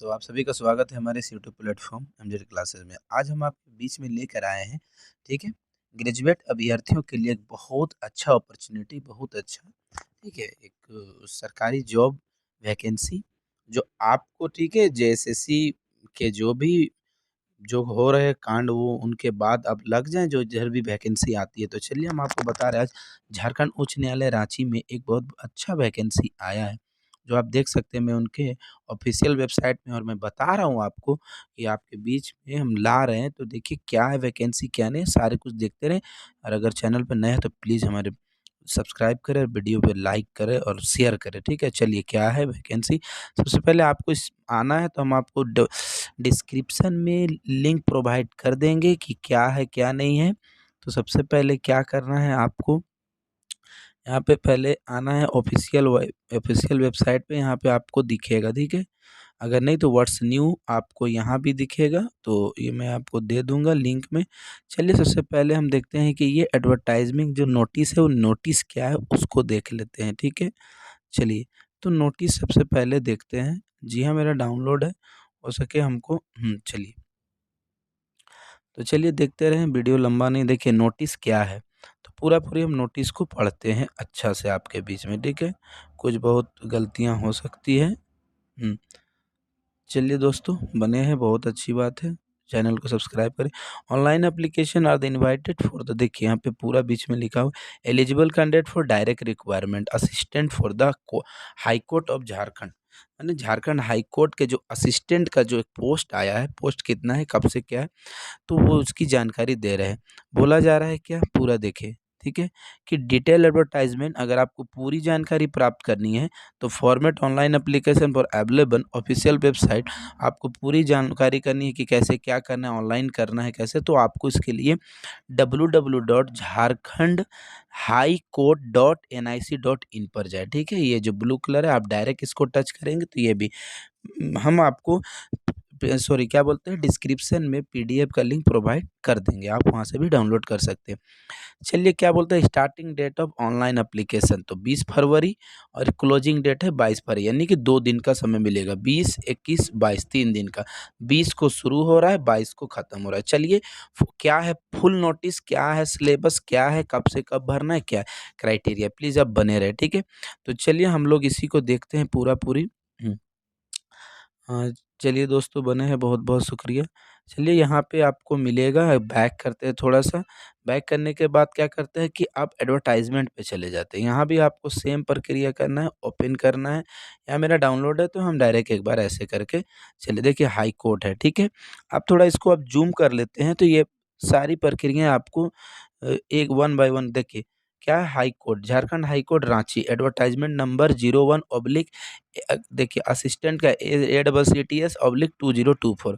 तो आप सभी का स्वागत है हमारे इस यूट्यूब प्लेटफॉर्म एमजेड क्लासेस में। आज हम आपके बीच में लेकर आए हैं, ठीक है, ग्रेजुएट अभ्यर्थियों के लिए एक बहुत अच्छा अपॉर्चुनिटी, बहुत अच्छा, ठीक है, एक सरकारी जॉब वैकेंसी जो आपको, ठीक है, जेएसएससी के जो हो रहे कांड वो उनके बाद अब लग जाएँ, जो इधर भी वैकेंसी आती है। तो चलिए हम आपको बता रहे हैं, आज झारखंड उच्च न्यायालय रांची में एक बहुत अच्छा वैकेंसी आया है, जो आप देख सकते हैं। मैं उनके ऑफ़िशियल वेबसाइट में और मैं बता रहा हूँ आपको कि आपके बीच में हम ला रहे हैं, तो देखिए क्या है वैकेंसी, क्या नहीं, सारे कुछ देखते रहें। और अगर चैनल पे नए हैं तो प्लीज़ हमारे सब्सक्राइब करें, वीडियो पे लाइक करें और शेयर करें, ठीक है। चलिए क्या है वैकेंसी, सबसे पहले आपको इस आना है तो हम आपको डिस्क्रिप्शन में लिंक प्रोवाइड कर देंगे कि क्या है क्या नहीं है। तो सबसे पहले क्या करना है आपको, यहाँ पे पहले आना है ऑफिशियल वेबसाइट पे, यहाँ पे आपको दिखेगा, ठीक है। अगर नहीं तो व्हाट्स न्यू आपको यहाँ भी दिखेगा, तो ये मैं आपको दे दूंगा लिंक में। चलिए सबसे पहले हम देखते हैं कि ये एडवर्टाइजमेंट जो नोटिस है वो नोटिस क्या है उसको देख लेते हैं, ठीक है। चलिए, तो नोटिस सबसे पहले देखते हैं। जी हाँ, मेरा डाउनलोड है, हो सके हमको चलिए, तो चलिए देखते रहें, वीडियो लंबा नहीं। देखिए नोटिस क्या है, तो पूरी हम नोटिस को पढ़ते हैं अच्छा से आपके बीच में, ठीक है। कुछ बहुत गलतियां हो सकती है। चलिए दोस्तों, बने हैं, बहुत अच्छी बात है। चैनल को सब्सक्राइब करें। Online application are the invited for the, देखिए यहाँ पे पूरा बीच में लिखा हुआ, eligible candidate for direct requirement assistant for the high court of Jharkhand. यानी झारखंड हाई कोर्ट के जो असिस्टेंट का जो एक पोस्ट आया है, पोस्ट कितना है, कब से क्या है, तो वो उसकी जानकारी दे रहे हैं। बोला जा रहा है क्या, पूरा देखें, ठीक है, कि डिटेल एडवर्टाइजमेंट, अगर आपको पूरी जानकारी प्राप्त करनी है तो format online application for available official website, आपको पूरी जानकारी करनी है कि कैसे क्या करना है, ऑनलाइन करना है कैसे, तो आपको इसके लिए www.jharkhandhighcourt.nic.in पर जाए, ठीक है। ये जो ब्लू कलर है, आप डायरेक्ट इसको टच करेंगे तो ये भी हम आपको सॉरी क्या बोलते हैं, डिस्क्रिप्शन में पीडीएफ का लिंक प्रोवाइड कर देंगे, आप वहाँ से भी डाउनलोड कर सकते हैं। चलिए क्या बोलते हैं, starting date of online application तो 20 फरवरी और क्लोजिंग डेट है 22 फरवरी, यानी कि 2 दिन का समय मिलेगा, 20, 21, 22, 3 दिन का। 20 को शुरू हो रहा है, 22 को ख़त्म हो रहा है। चलिए क्या है फुल नोटिस, क्या है सिलेबस, क्या है कब से कब भरना है, क्या है क्राइटेरिया, प्लीज़ आप बने रहे, ठीक है। तो चलिए हम लोग इसी को देखते हैं पूरी। हाँ, चलिए दोस्तों, बने हैं, बहुत बहुत शुक्रिया। चलिए यहाँ पे आपको मिलेगा, बैक करते हैं थोड़ा सा। बैक करने के बाद क्या करते हैं कि आप एडवर्टाइजमेंट पे चले जाते हैं। यहाँ भी आपको सेम प्रक्रिया करना है, ओपन करना है। यहाँ मेरा डाउनलोड है तो हम डायरेक्ट एक बार ऐसे करके चलिए, देखिए हाई कोर्ट है, ठीक है। आप थोड़ा इसको आप जूम कर लेते हैं तो ये सारी प्रक्रियाएँ आपको एक वन बाय वन देखिए, क्या है, high court, Jharkhand high court Ranchi, advertisement number 01 देखिए असिस्टेंट का ACCTS/2024।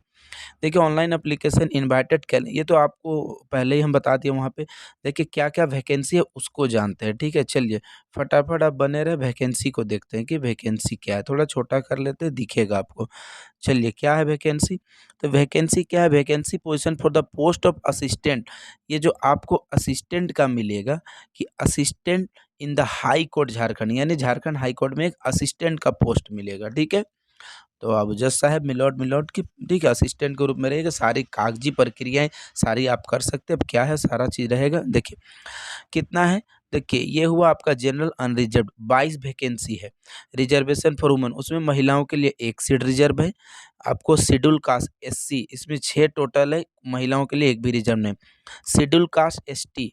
देखिए ऑनलाइन एप्लीकेशन इनवाइटेड कैल, ये तो आपको पहले ही हम बता दिए वहाँ पे। देखिए क्या-क्या वैकेंसी है उसको जानते हैं, ठीक है। चलिए फटाफट आप बने रहे, वैकेंसी को देखते हैं कि वैकेंसी क्या है। थोड़ा छोटा कर लेते हैं, दिखेगा आपको। चलिए क्या है वैकेंसी, तो वैकेंसी क्या है, vacancy position for the post of assistant. ये जो आपको असिस्टेंट का मिलेगा कि assistant in the high court Jharkhand, यानी झारखंड हाई कोर्ट में एक असिस्टेंट का पोस्ट मिलेगा, ठीक है। तो अब जज साहब मिलोट की, ठीक है, असिस्टेंट के रूप में रहेगा। सारी कागजी प्रक्रियाएं सारी आप कर सकते हैं। अब क्या है, सारा चीज़ रहेगा। देखिए कितना है, देखिए ये हुआ आपका जनरल अनरिजर्व, 22 वैकेंसी है। रिजर्वेशन फॉर वुमेन, उसमें महिलाओं के लिए 1 सीट रिजर्व है। आपको शेड्यूल कास्ट SC, इसमें 6 टोटल है, महिलाओं के लिए 1 भी रिजर्व नहीं। शेड्यूल कास्ट ST,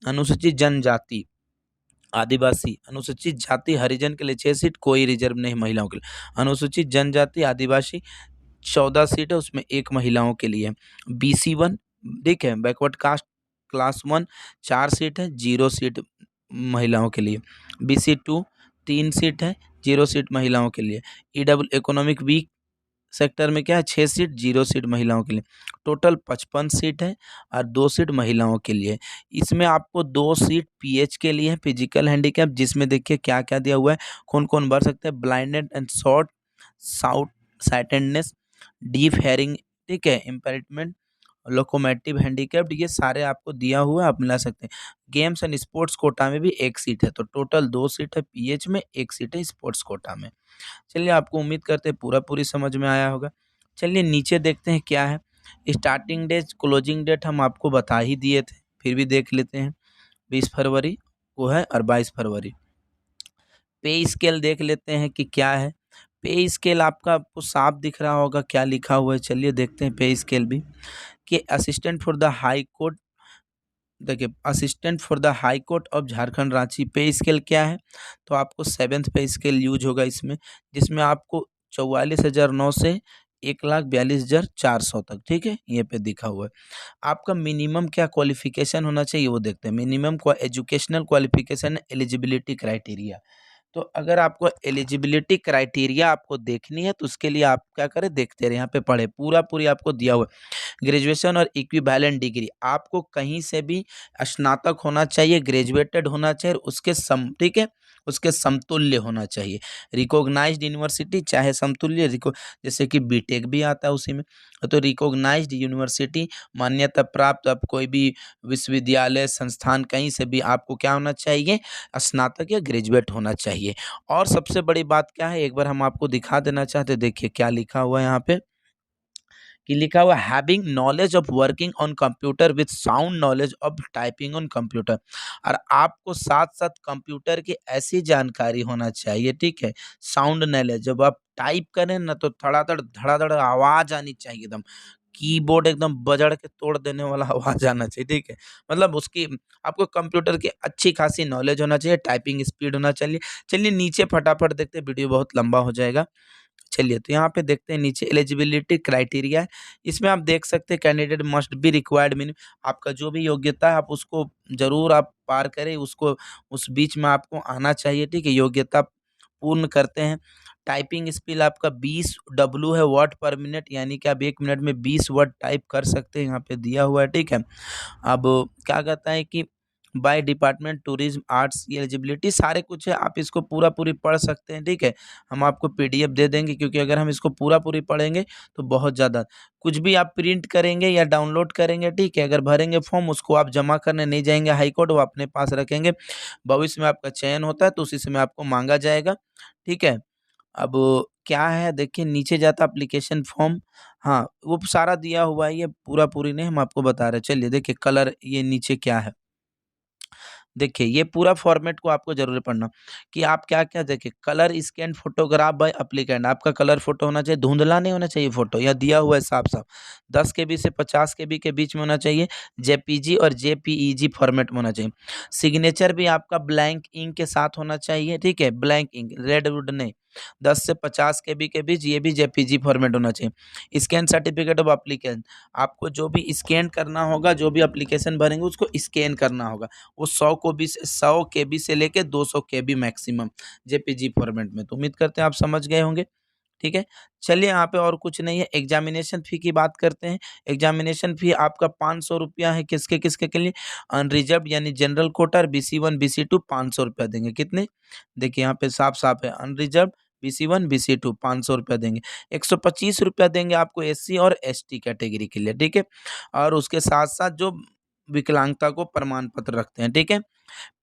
अनुसूचित जनजाति, आदिवासी, अनुसूचित जाति हरिजन के लिए 6 सीट, कोई रिजर्व नहीं महिलाओं के लिए। अनुसूचित जनजाति आदिवासी 14 सीट है, उसमें 1 महिलाओं के लिए है। BC1, ठीक है, बैकवर्ड कास्ट क्लास 1 4 सीट है, 0 सीट महिलाओं के लिए। BC2 3 सीट है, 0 सीट महिलाओं के लिए। EW इकोनॉमिक वीक सेक्टर में क्या है, 6 सीट, 0 सीट महिलाओं के लिए। टोटल 55 सीट है और 2 सीट महिलाओं के लिए। इसमें आपको 2 सीट PH के लिए है, फिजिकल हैंडीकैप, जिसमें देखिए क्या-क्या दिया हुआ है, कौन-कौन भर सकते हैं, ब्लाइंडेड एंड शॉर्ट साउट साइटेडनेस, डीफ हेयरिंग, ठीक है, इम्पेयरमेंट, लोकोमोटिव हैंडीकैप्ड, ये सारे आपको दिया हुआ है, आप मिला सकते हैं। गेम्स एंड स्पोर्ट्स कोटा में भी 1 सीट है, तो टोटल 2 सीट है पीएच में, 1 सीट है स्पोर्ट्स कोटा में। चलिए, आपको उम्मीद करते हैं पूरा-पूरी समझ में आया होगा। चलिए नीचे देखते हैं क्या है। स्टार्टिंग डेट, क्लोजिंग डेट हम आपको बता ही दिए थे, फिर भी देख लेते हैं। 20 फरवरी को है और 22 फरवरी। पे स्केल देख लेते हैं कि क्या है। पे स्केल आपको साफ दिख रहा होगा क्या लिखा हुआ है। चलिए देखते हैं पे स्केल भी, कि assistant for the high court, देखिए assistant for the high court of Jharkhand Ranchi pay scale क्या है, तो आपको 7th पे स्केल यूज होगा इसमें, जिसमें आपको 44,009 से 1,42,400 तक, ठीक है, ये पे दिखा हुआ है। आपका मिनिमम क्या क्वालिफिकेशन होना चाहिए वो देखते हैं। Minimum educational qualification eligibility criteria. तो अगर आपको एलिजिबिलिटी क्राइटेरिया आपको देखनी है, तो उसके लिए आप क्या करें, देखते रहे, यहाँ पे पढ़े, पूरा पूरी आपको दिया हुआ है। ग्रेजुएशन और इक्विवेलेंट डिग्री आपको कहीं से भी स्नातक होना चाहिए, ग्रेजुएटेड होना चाहिए, उसके ठीक है, उसके समतुल्य होना चाहिए। रिकॉग्नाइज्ड यूनिवर्सिटी चाहे समतुल्य, जैसे कि बीटेक भी आता है उसी में, तो रिकॉग्नाइज्ड यूनिवर्सिटी, मान्यता प्राप्त, अब कोई भी विश्वविद्यालय संस्थान कहीं से भी आपको क्या होना चाहिए, स्नातक या ग्रेजुएट होना चाहिए। और सबसे बड़ी बात क्या है, एक बार हम आपको दिखा देना चाहते हैं, देखिए क्या लिखा हुआ है यहाँ पे, कि लिखा हुआ having knowledge of working on computer with sound knowledge of typing on computer. और आपको साथ साथ कंप्यूटर की ऐसी जानकारी होना चाहिए, ठीक है, साउंड नॉलेज, जब आप टाइप करें ना तो धड़ाधड़ धड़ाधड़ आवाज आनी चाहिए, एकदम कीबोर्ड एकदम बजड़ के तोड़ देने वाला आवाज आना चाहिए, ठीक है, मतलब उसकी आपको कंप्यूटर की अच्छी खासी नॉलेज होना चाहिए, टाइपिंग स्पीड होना चाहिए। चलिए नीचे फटाफट देखते हैं, वीडियो बहुत लंबा हो जाएगा। चलिए तो यहाँ पे देखते हैं नीचे एलिजिबिलिटी क्राइटेरिया है। इसमें आप देख सकते हैं candidate must be required mean, आपका जो भी योग्यता है आप उसको जरूर आप पार करें, उसको उस बीच में आपको आना चाहिए, ठीक है, योग्यता पूर्ण करते हैं। टाइपिंग स्पीड आपका 20 डब्ल्यू है, वर्ड पर मिनट, यानी कि आप 1 मिनट में 20 वर्ड टाइप कर सकते हैं, यहाँ पे दिया हुआ है, ठीक है। अब क्या कहता है कि बाय डिपार्टमेंट टूरिज्म आर्ट्स, ये एलिजिबिलिटी सारे कुछ है, आप इसको पूरा पूरी पढ़ सकते हैं, ठीक है। हम आपको पीडीएफ दे देंगे, क्योंकि अगर हम इसको पूरा पूरी पढ़ेंगे तो बहुत ज़्यादा, कुछ भी आप प्रिंट करेंगे या डाउनलोड करेंगे, ठीक है, अगर भरेंगे फॉर्म उसको आप जमा करने नहीं जाएंगे हाईकोर्ट, वो अपने पास रखेंगे, भविष्य में आपका चयन होता है तो उसी समय आपको मांगा जाएगा, ठीक है। अब क्या है देखिए, नीचे जाता एप्लीकेशन फॉर्म, हाँ वो सारा दिया हुआ है, ये पूरा पूरी नहीं हम आपको बता रहे हैं। चलिए देखिए कलर, ये नीचे क्या है, देखिए ये पूरा फॉर्मेट को आपको जरूर पढ़ना, कि आप क्या क्या देखिए, colour scan photograph by applicant, आपका कलर फोटो होना चाहिए, धुंधला नहीं होना चाहिए फोटो, या दिया हुआ है साफ साफ, 10 KB से 50 KB के बीच में होना चाहिए, जेपीजी और जेपीईजी फॉर्मेट में होना चाहिए। सिग्नेचर भी आपका ब्लैंक इंक के साथ होना चाहिए, ठीक है, ब्लैंक इंक, रेड वुड नहीं, 10 से 50 KB के बीच, ये भी जेपीजी फॉर्मेट होना चाहिए। स्कैन सर्टिफिकेट ऑफ एप्लीकेंट, आपको जो भी स्कैन करना होगा, जो भी एप्लीकेशन भरेंगे उसको स्कैन करना होगा, वो 100 KB से लेके 200 KB मैक्सिमम जेपीजी फॉर्मेट में। तो उम्मीद करते हैं आप समझ गए होंगे, ठीक है। चलिए यहाँ पे और कुछ नहीं है, एग्जामिनेशन फ़ी की बात करते हैं। एग्जामिनेशन फ़ी आपका 500 रुपया है, किसके किसके के लिए, अनरिजर्व्ड यानी जनरल कोटा, BC1 BC2 500 रुपया देंगे, कितने, देखिए यहाँ पे साफ साफ है, अनरिजर्व्ड BC1 BC2 500 रुपया देंगे, 125 रुपया देंगे आपको एससी और एसटी कैटेगरी के लिए, ठीक है। और उसके साथ साथ जो विकलांगता को प्रमाण पत्र रखते हैं, ठीक है।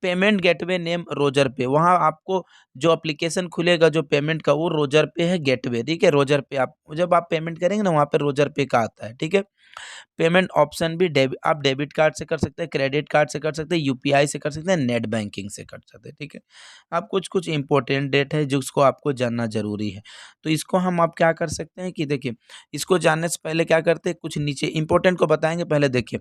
पेमेंट गेटवे नेम रोजर पे, वहाँ आपको जो एप्लीकेशन खुलेगा जो पेमेंट का, वो रोजर पे है गेटवे, ठीक है, रोजर पे आप जब आप पेमेंट करेंगे ना, वहाँ पे रोजर पे का आता है, ठीक है। पेमेंट ऑप्शन भी आप डेबिट कार्ड से कर सकते हैं, क्रेडिट कार्ड से कर सकते हैं, यूपीआई से कर सकते हैं, नेट बैंकिंग से कर सकते हैं, ठीक है। आप कुछ कुछ इंपॉर्टेंट डेट है जिसको आपको जानना जरूरी है, तो इसको हम आप क्या कर सकते हैं कि देखिए, इसको जानने से पहले क्या करते हैं, कुछ नीचे इंपॉर्टेंट को बताएंगे, पहले देखिए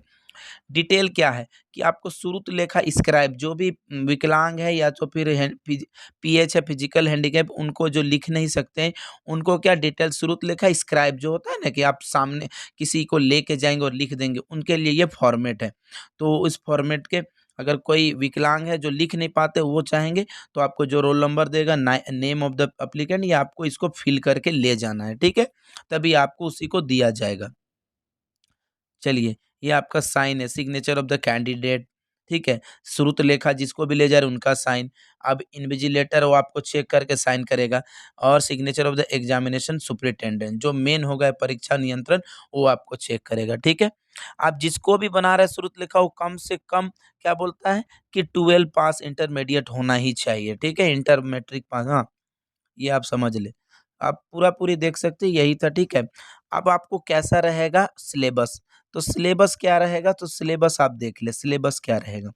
डिटेल क्या है, कि आपको शुरुत लेखा स्क्राइब, जो भी विकलांग है या तो फिर पीएच है, फिजिकल हैंडीकैप, उनको जो लिख नहीं सकते हैं, उनको क्या डिटेल शुरुत लेखा स्क्राइब जो होता है ना, कि आप सामने किसी को लेके जाएंगे और लिख देंगे, उनके लिए ये फॉर्मेट है। तो इस फॉर्मेट के अगर कोई विकलांग है जो लिख नहीं पाते, वो चाहेंगे तो आपको जो रोल नंबर देगा, नेम ऑफ द एप्लीकेंट, या आपको इसको फिल करके ले जाना है, ठीक है, तभी आपको उसी को दिया जाएगा। चलिए, ये आपका साइन है, सिग्नेचर ऑफ द कैंडिडेट, ठीक है। श्रुत लेखा जिसको भी ले जा रहे हैं उनका साइन। अब इन्विजिलेटर वो आपको चेक करके साइन करेगा, और signature of the examination superintendent जो मेन होगा परीक्षा नियंत्रण, वो आपको चेक करेगा, ठीक है। आप जिसको भी बना रहे हैं श्रुत लेखा, वो कम से कम क्या बोलता है कि 12 पास इंटरमीडिएट होना ही चाहिए, ठीक है, इंटर मैट्रिक पास, हाँ, ये आप समझ ले। आप पूरा पूरी देख सकते हैं, यही था, ठीक है। अब आपको कैसा रहेगा सिलेबस, तो सिलेबस क्या रहेगा, तो सिलेबस आप देख ले सिलेबस क्या रहेगा।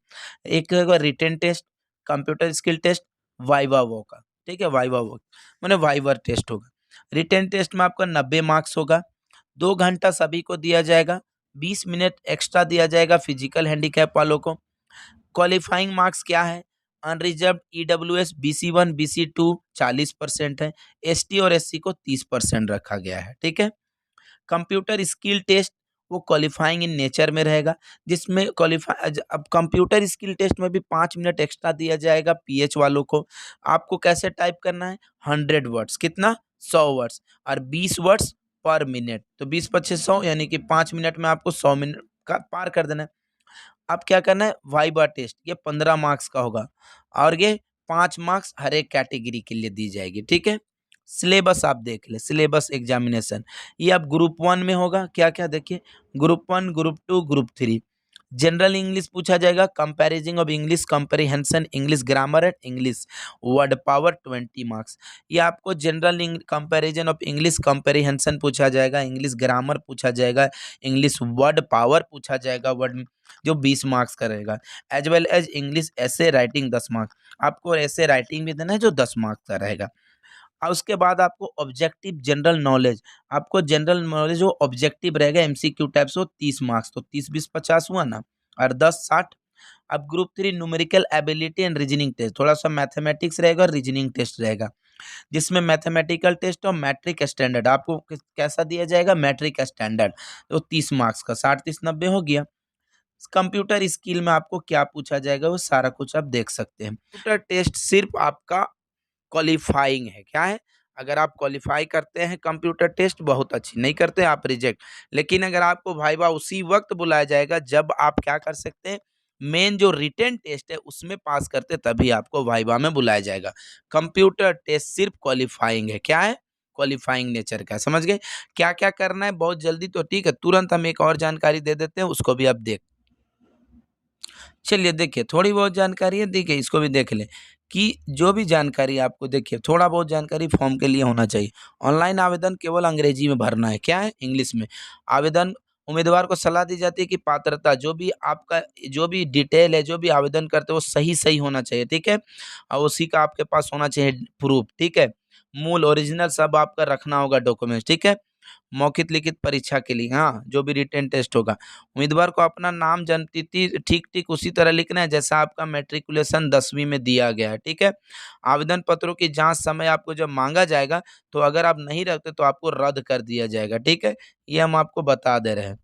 एक रहेगा written test, computer skill test, viva वो का, ठीक है, वाइवा वो मैंने वाइवर टेस्ट होगा। रिटेन टेस्ट में आपका 90 मार्क्स होगा, 2 घंटा सभी को दिया जाएगा, 20 मिनट एक्स्ट्रा दिया जाएगा फिजिकल हैंडीकैप वालों को। क्वालिफाइंग मार्क्स क्या है, अनरिजर्व ईडब्ल्यूएस BC1 BC2 40% है, ST और SC को 30% रखा गया है, ठीक है। कंप्यूटर स्किल टेस्ट वो क्वालिफाइंग इन नेचर में रहेगा, जिसमें क्वालिफाई अब कंप्यूटर स्किल टेस्ट में भी 5 मिनट एक्स्ट्रा दिया जाएगा PH वालों को। आपको कैसे टाइप करना है, 100 वर्ड्स, कितना 100 वर्ड्स, और 20 वर्ड्स पर मिनट, तो 20 × 5 = 100, यानी कि 5 मिनट में आपको 100 मिनट का पार कर देना है। अब क्या करना है, वाइवा टेस्ट, ये 15 मार्क्स का होगा, और ये 5 मार्क्स हर एक कैटेगरी के लिए दी जाएगी, ठीक है। सिलेबस आप देख ले, सिलेबस एग्जामिनेशन ये अब ग्रुप 1 में होगा, क्या क्या देखिए, group 1, group 2, group 3। General English पूछा जाएगा, comparison of English comprehension, English grammar and English word power 20 marks. ये आपको general comparison of English comprehension पूछा जाएगा, इंग्लिश ग्रामर पूछा जाएगा, इंग्लिश वर्ड पावर पूछा जाएगा, वर्ड जो 20 मार्क्स का रहेगा, एज वेल एज इंग्लिश ऐसे राइटिंग 10 मार्क्स, आपको ऐसे राइटिंग भी देना है जो 10 मार्क्स का रहेगा। और उसके बाद आपको ऑब्जेक्टिव जनरल नॉलेज, आपको जनरल नॉलेज वो ऑब्जेक्टिव रहेगा MCQ टाइप से, 30 मार्क्स, तो 30 × 20 = 50 हुआ ना, और 10 × 60। अब group 3 numerical ability and reasoning test, थोड़ा सा मैथमेटिक्स रहेगा और रीजनिंग टेस्ट रहेगा, जिसमें मैथमेटिकल टेस्ट और मैट्रिक स्टैंडर्ड आपको कैसा दिया जाएगा, मैट्रिक स्टैंडर्ड, तो 30 मार्क्स का, 60 30 90 हो गया। कंप्यूटर स्किल में आपको क्या पूछा जाएगा वो सारा कुछ आप देख सकते हैं। कंप्यूटर टेस्ट सिर्फ आपका क्वालिफाइंग है, क्या है, अगर आप क्वालिफाई करते हैं कंप्यूटर टेस्ट बहुत अच्छी, नहीं करते आप रिजेक्ट। लेकिन अगर आपको भाईवा उसी वक्त बुलाया जाएगा जब आप क्या कर सकते हैं, मेन जो रिटेन टेस्ट है उसमें पास करते, तभी आपको वाइवा में बुलाया जाएगा। कंप्यूटर टेस्ट सिर्फ क्वालिफाइंग है, क्या है, क्वालिफाइंग नेचर का, समझ गए। क्या क्या करना है बहुत जल्दी, तो ठीक है, तुरंत हम एक और जानकारी दे देते हैं, उसको भी आप देख, चलिए देखिए, थोड़ी बहुत जानकारी है, देखिए इसको भी देख लें कि जो भी जानकारी आपको, देखिए थोड़ा बहुत जानकारी फॉर्म के लिए होना चाहिए। ऑनलाइन आवेदन केवल अंग्रेजी में भरना है, क्या है, इंग्लिश में। आवेदन उम्मीदवार को सलाह दी जाती है कि पात्रता जो भी आपका जो भी डिटेल है, जो भी आवेदन करते हो वो सही सही होना चाहिए, ठीक है, और उसी का आपके पास होना चाहिए प्रूफ, ठीक है, मूल ओरिजिनल सब आपका रखना होगा डॉक्यूमेंट्स, ठीक है। मौखिक लिखित परीक्षा के लिए, हाँ, जो भी रिटेन टेस्ट होगा, उम्मीदवार को अपना नाम जन्मतिथि ठीक ठीक उसी तरह लिखना है जैसा आपका मैट्रिकुलेशन 10वीं में दिया गया है, ठीक है। आवेदन पत्रों की जांच समय आपको जब मांगा जाएगा, तो अगर आप नहीं रखते तो आपको रद्द कर दिया जाएगा, ठीक है, ये हम आपको बता दे रहे हैं।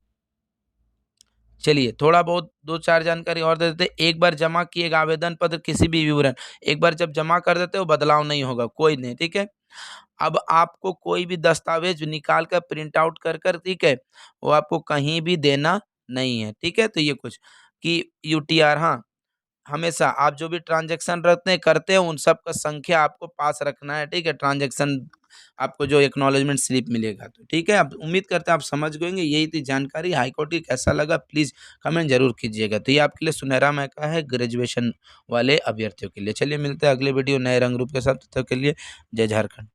चलिए थोड़ा बहुत 2 4 जानकारी और दे देते हैं। एक बार जमा किए गए आवेदन पत्र किसी भी विवरण, एक बार जब जमा कर देते हो बदलाव नहीं होगा, कोई नहीं, ठीक है। अब आपको कोई भी दस्तावेज निकाल कर प्रिंट आउट कर कर, ठीक है, वो आपको कहीं भी देना नहीं है, ठीक है। तो ये कुछ कि UTR, हाँ, हमेशा आप जो भी ट्रांजैक्शन रखते हैं करते हैं उन सब का संख्या आपको पास रखना है, ठीक है, ट्रांजैक्शन आपको जो एक्नॉलेजमेंट स्लिप मिलेगा, तो ठीक है। अब उम्मीद करते हैं आप समझ गए होंगे, यही थी जानकारी। हाईकोर्ट की कैसा लगा प्लीज़ कमेंट जरूर कीजिएगा। तो ये आपके लिए सुनहरा मौका है ग्रेजुएशन वाले अभ्यर्थियों के लिए। चलिए मिलते हैं अगले वीडियो नए रंग रूप के साथ, तब तक के लिए जय झारखंड।